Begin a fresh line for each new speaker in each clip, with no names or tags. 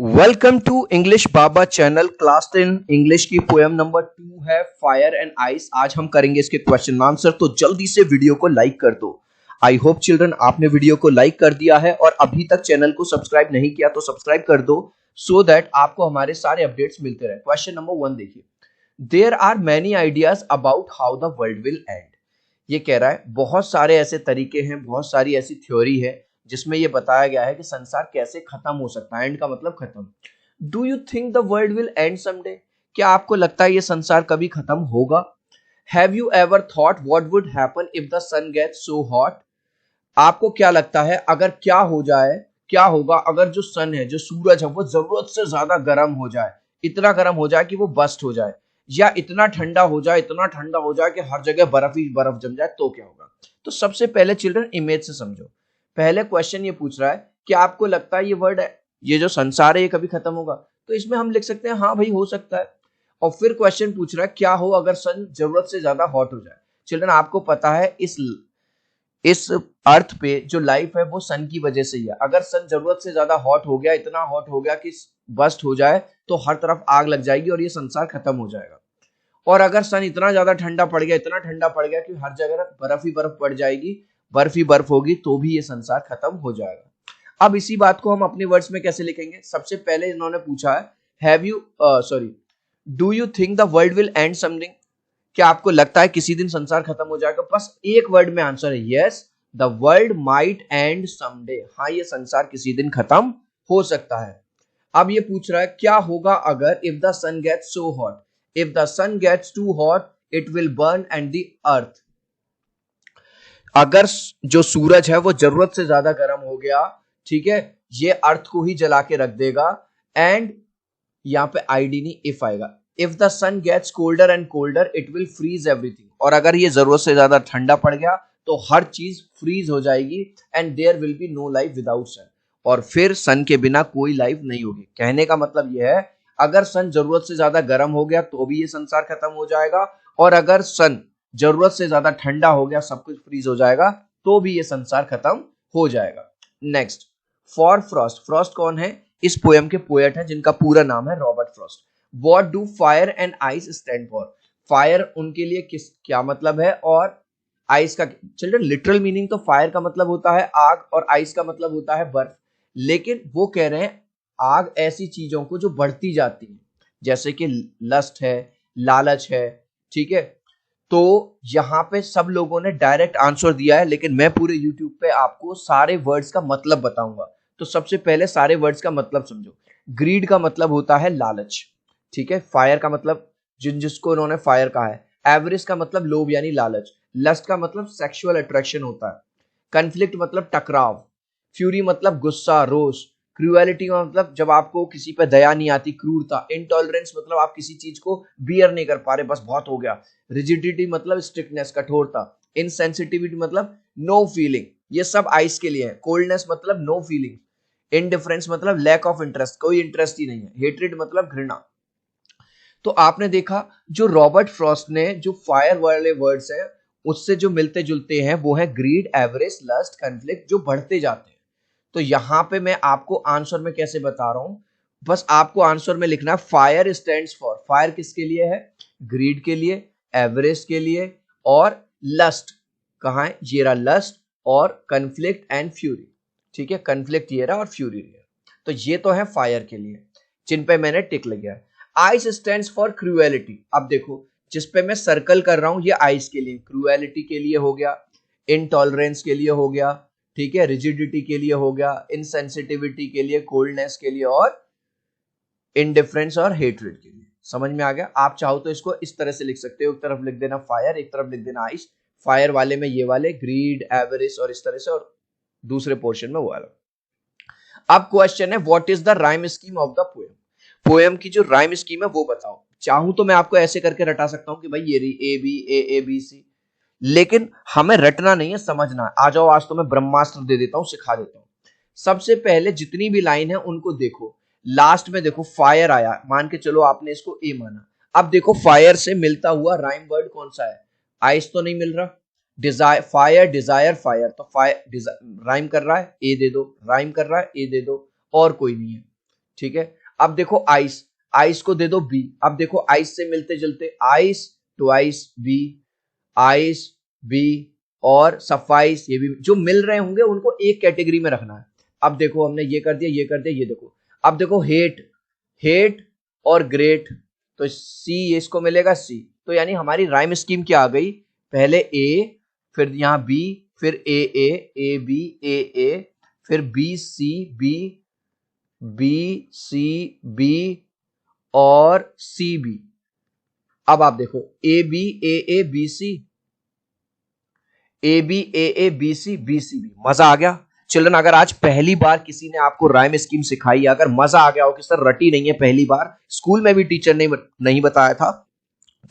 Welcome to English Baba channel. Class 10 English की poem number 2 है fire and ice. आज हम करेंगे इसके क्वेश्चन आंसर, तो जल्दी से वीडियो को लाइक कर दो। आई होप चिल्ड्रन आपने वीडियो को लाइक कर दिया है और अभी तक चैनल को सब्सक्राइब नहीं किया तो सब्सक्राइब कर दो सो दैट आपको हमारे सारे अपडेट्स मिलते रहे। क्वेश्चन नंबर 1 देखिए, there are many ideas about how the world will end. ये कह रहा है बहुत सारे ऐसे तरीके हैं, बहुत सारी ऐसी थ्योरी है जिसमें ये बताया गया है कि संसार कैसे खत्म हो सकता है। एंड का मतलब खत्म। Do you think the world will end someday? क्या आपको लगता है ये संसार कभी खत्म होगा? Have you ever thought what would happen if the sun gets so hot? आपको क्या लगता है अगर क्या हो जाए, क्या होगा अगर जो सन है, जो सूरज है, वो जरूरत से ज्यादा गर्म हो जाए, इतना गर्म हो जाए कि वो बस्ट हो जाए, या इतना ठंडा हो जाए, इतना ठंडा हो जाए कि हर जगह बर्फ ही बर्फ जम जाए, तो क्या होगा? तो सबसे पहले चिल्ड्रन इमेज से समझो। पहले क्वेश्चन ये पूछ रहा है कि आपको लगता है ये वर्ल्ड है, ये जो संसार है, ये कभी खत्म होगा? तो इसमें हम लिख सकते हैं हाँ भाई हो सकता है। और फिर क्वेश्चन पूछ रहा है क्या हो अगर सन जरूरत से ज्यादा हॉट हो जाए। चिल्ड्रन आपको पता है इस अर्थ पे जो लाइफ है वो सन की वजह से ही है। अगर सन जरूरत से ज्यादा हॉट हो गया, इतना हॉट हो गया कि बस्ट हो जाए, तो हर तरफ आग लग जाएगी और ये संसार खत्म हो जाएगा। और अगर सन इतना ज्यादा ठंडा पड़ गया, इतना ठंडा पड़ गया कि हर जगह बर्फ ही बर्फ पड़ जाएगी, बर्फ ही बर्फ होगी, तो भी ये संसार खत्म हो जाएगा। अब इसी बात को हम अपने वर्ड्स में कैसे लिखेंगे? सबसे पहले इन्होंने पूछा है have you sorry do you think the world will and something? क्या आपको लगता है किसी दिन संसार खत्म हो जाएगा? बस एक वर्ड में आंसर है yes, the world might and someday. हाँ, ये संसार किसी दिन खत्म हो सकता है। अब ये पूछ रहा है क्या होगा अगर if the sun gets so hot? If the sun gets too hot it will burn and the earth. अगर जो सूरज है वो जरूरत से ज्यादा गर्म हो गया, ठीक है, ये अर्थ को ही जला के रख देगा। एंड यहाँ पे आईडी नहीं, इफ आएगा। If the sun gets colder and colder it will freeze everything. और अगर ये जरूरत से ज्यादा ठंडा पड़ गया तो हर चीज फ्रीज हो जाएगी। And there will be no life without sun. और फिर सन के बिना कोई लाइफ नहीं होगी। कहने का मतलब यह है अगर सन जरूरत से ज्यादा गर्म हो गया तो भी ये संसार खत्म हो जाएगा, और अगर सन जरूरत से ज्यादा ठंडा हो गया, सब कुछ फ्रीज हो जाएगा, तो भी ये संसार खत्म हो जाएगा। Next, for Frost. फ्रॉस्ट कौन है? इस पोएम के पोएट हैं जिनका पूरा नाम है Robert Frost. What do fire and ice stand for? Fire उनके लिए क्या मतलब है, और आइस का? चिल्ड्रन लिटरल मीनिंग तो फायर का मतलब होता है आग और आइस का मतलब होता है बर्फ। लेकिन वो कह रहे हैं आग ऐसी चीजों को जो बढ़ती जाती है, जैसे कि लस्ट है, लालच है, ठीक है। तो यहाँ पे सब लोगों ने डायरेक्ट आंसर दिया है, लेकिन मैं पूरे यूट्यूब पे आपको सारे वर्ड्स का मतलब बताऊंगा। तो सबसे पहले सारे वर्ड्स का मतलब समझो। ग्रीड का मतलब होता है लालच, ठीक है। फायर का मतलब जिसको इन्होंने फायर कहा है। एवरेज का मतलब लोभ यानी लालच। लस्ट का मतलब सेक्सुअल अट्रैक्शन होता है। कन्फ्लिक्ट मतलब टकराव। फ्यूरी मतलब गुस्सा, रोष। क्रूएलिटी का मतलब जब आपको किसी पे दया नहीं आती, क्रूरता। इंटॉलरेंस मतलब आप किसी चीज को बियर नहीं कर पा रहे, बस बहुत हो गया। रिजिडिटी मतलब स्ट्रिक्टनेस, कठोरता। इनसेंसिटिविटी मतलब नो फीलिंग, ये सब आइस के लिए है। कोल्डनेस मतलब नो फीलिंग। इनडिफरेंस मतलब लैक ऑफ इंटरेस्ट, कोई इंटरेस्ट ही नहीं है। हेट्रेड मतलब घृणा। तो आपने देखा जो रॉबर्ट फ्रॉस्ट ने जो फायर वाले वर्ड्स हैं उससे जो मिलते जुलते हैं वो है ग्रीड, एवरेज, लस्ट, कन्फ्लिक्ट, जो बढ़ते जाते हैं। तो यहां पे मैं आपको आंसर में कैसे बता रहा हूं, बस आपको आंसर में लिखना फायर स्टैंड्स फॉर। फायर किसके लिए है? ग्रीड के लिए, एवरेज के लिए, और लस्ट कहां है? ये रहा लस्ट। और कन्फ्लिक्ट एंड फ्यूरी, ठीक है। कन्फ्लिक्ट ये रहा और फ्यूरी ये रहा। तो ये तो है फायर के लिए जिन पे मैंने टिक लगा है। Ice stands for cruelty. अब देखो जिस पे मैं सर्कल कर रहा हूं ये आइस के लिए, क्रूएलिटी के लिए हो गया, इनटॉलरेंस के लिए हो गया, ठीक है, रिजिडिटी के लिए हो गया, इनसेंसिटिविटी के लिए, कोल्डनेस के लिए, और इनडिफरेंस और हेट्रेड के लिए। समझ में आ गया? आप चाहो तो इसको इस तरह से लिख सकते हो, एक तरफ लिख देना फायर, एक तरफ लिख देना आइस। फायर वाले में ये वाले ग्रीड, एवरेज और इस तरह से, और दूसरे पोर्शन में वो वाला। अब क्वेश्चन है what is the rhyme scheme of the poem? Poem की जो राइम स्कीम है वो बताओ। चाहूं तो मैं आपको ऐसे करके रटा सकता हूं कि भाई ये रही ए बी ए बी सी, लेकिन हमें रटना नहीं है, समझना है। आ जाओ आज तो मैं ब्रह्मास्त्र दे देता हूं, सिखा देता हूं। सबसे पहले जितनी भी लाइन है उनको देखो। लास्ट में देखो फायर आया, मान के चलो आपने इसको ए माना। अब देखो फायर से मिलता हुआ राइम वर्ड कौन सा है? आइस तो नहीं मिल रहा। डिजायर, फायर, डिजायर, फायर, तो फायर राइम कर रहा है, ए दे दो। राइम कर रहा है, ए दे दो। और कोई नहीं है, ठीक है। अब देखो आइस, आइस को दे दो बी। अब देखो आइस से मिलते जुलते, ice twice B, ice B और सफाइस, ये भी जो मिल रहे होंगे उनको एक कैटेगरी में रखना है। अब देखो हमने ये कर दिया, ये कर दिया, ये देखो। अब देखो हेट, हेट और ग्रेट, तो सी इसको मिलेगा सी। तो यानी हमारी राइम स्कीम क्या आ गई, पहले ए, फिर यहाँ बी, फिर ए बी, ए फिर B C B, B C B और सी बी। अब आप देखो A B A B C, A B A B C B C B. मजा आ गया चिल्ड्रन? अगर आज पहली बार किसी ने आपको राइम स्कीम सिखाई, अगर मजा आ गया हो कि सर रटी नहीं है पहली बार, स्कूल में भी टीचर ने नहीं बताया था,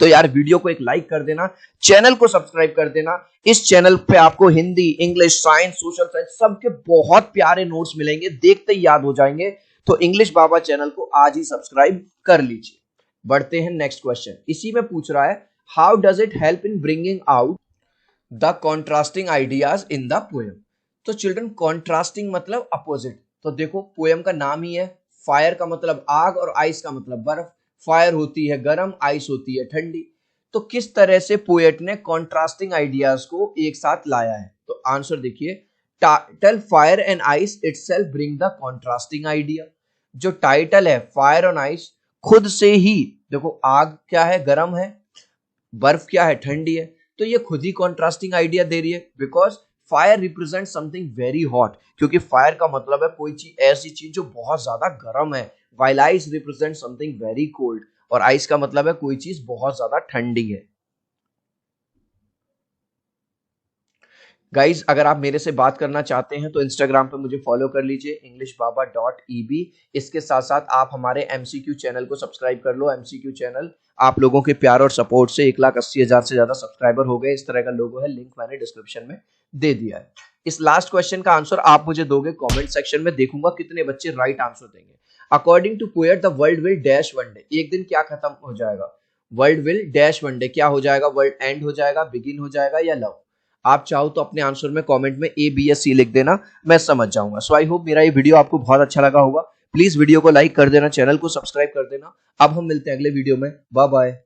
तो यार वीडियो को एक लाइक कर देना, चैनल को सब्सक्राइब कर देना। इस चैनल पे आपको Hindi, English, science, social science सबके बहुत प्यारे नोट्स मिलेंगे, देखते ही याद हो जाएंगे। तो इंग्लिश बाबा चैनल को आज ही सब्सक्राइब कर लीजिए। बढ़ते हैं नेक्स्ट क्वेश्चन। इसी में पूछ रहा है, how does it help in bringing out the contrasting ideas in the poem. तो चिल्ड्रन कॉन्ट्रास्टिंग मतलब अपोजिट। तो देखो पोएम का नाम ही है, फायर का मतलब आग और आइस का मतलब बर्फ। फायर होती है गर्म, आइस होती है ठंडी। तो किस तरह से पोएट ने कॉन्ट्रास्टिंग आइडियाज को एक साथ लाया है? तो आंसर देखिए, title fire and ice itself bring the contrasting idea. जो टाइटल है फायर एंड आइस, खुद से ही देखो आग क्या है, गर्म है, बर्फ क्या है, ठंडी है। तो ये खुद ही कॉन्ट्रास्टिंग आइडिया दे रही है, because fire represent something very hot, क्योंकि फायर का मतलब है कोई चीज, ऐसी चीज जो बहुत ज्यादा गर्म है। While ice represent something very cold, और आइस का मतलब है कोई चीज बहुत ज्यादा ठंडी है। गाइज अगर आप मेरे से बात करना चाहते हैं तो इंस्टाग्राम पे मुझे फॉलो कर लीजिए englishbaba.eb। इसके साथ साथ आप हमारे MCQ चैनल को सब्सक्राइब कर लो। MCQ चैनल आप लोगों के प्यार और सपोर्ट से 1,80,000 से ज्यादा सब्सक्राइबर हो गए। इस तरह का लोगो है, लिंक मैंने डिस्क्रिप्शन में दे दिया है। इस लास्ट क्वेश्चन का आंसर आप मुझे दोगे कॉमेंट सेक्शन में, देखूंगा कितने बच्चे राइट आंसर देंगे। According to poet the world will dash one day, एक दिन क्या खत्म हो जाएगा, world will dash one day, क्या हो जाएगा, वर्ल्ड एंड हो जाएगा, बिगिन हो जाएगा या लव। आप चाहो तो अपने आंसर में कमेंट में ए बी या सी लिख देना, मैं समझ जाऊंगा। सो आई होप मेरा ये वीडियो आपको बहुत अच्छा लगा होगा। प्लीज वीडियो को लाइक कर देना, चैनल को सब्सक्राइब कर देना। अब हम मिलते हैं अगले वीडियो में, बाय बाय।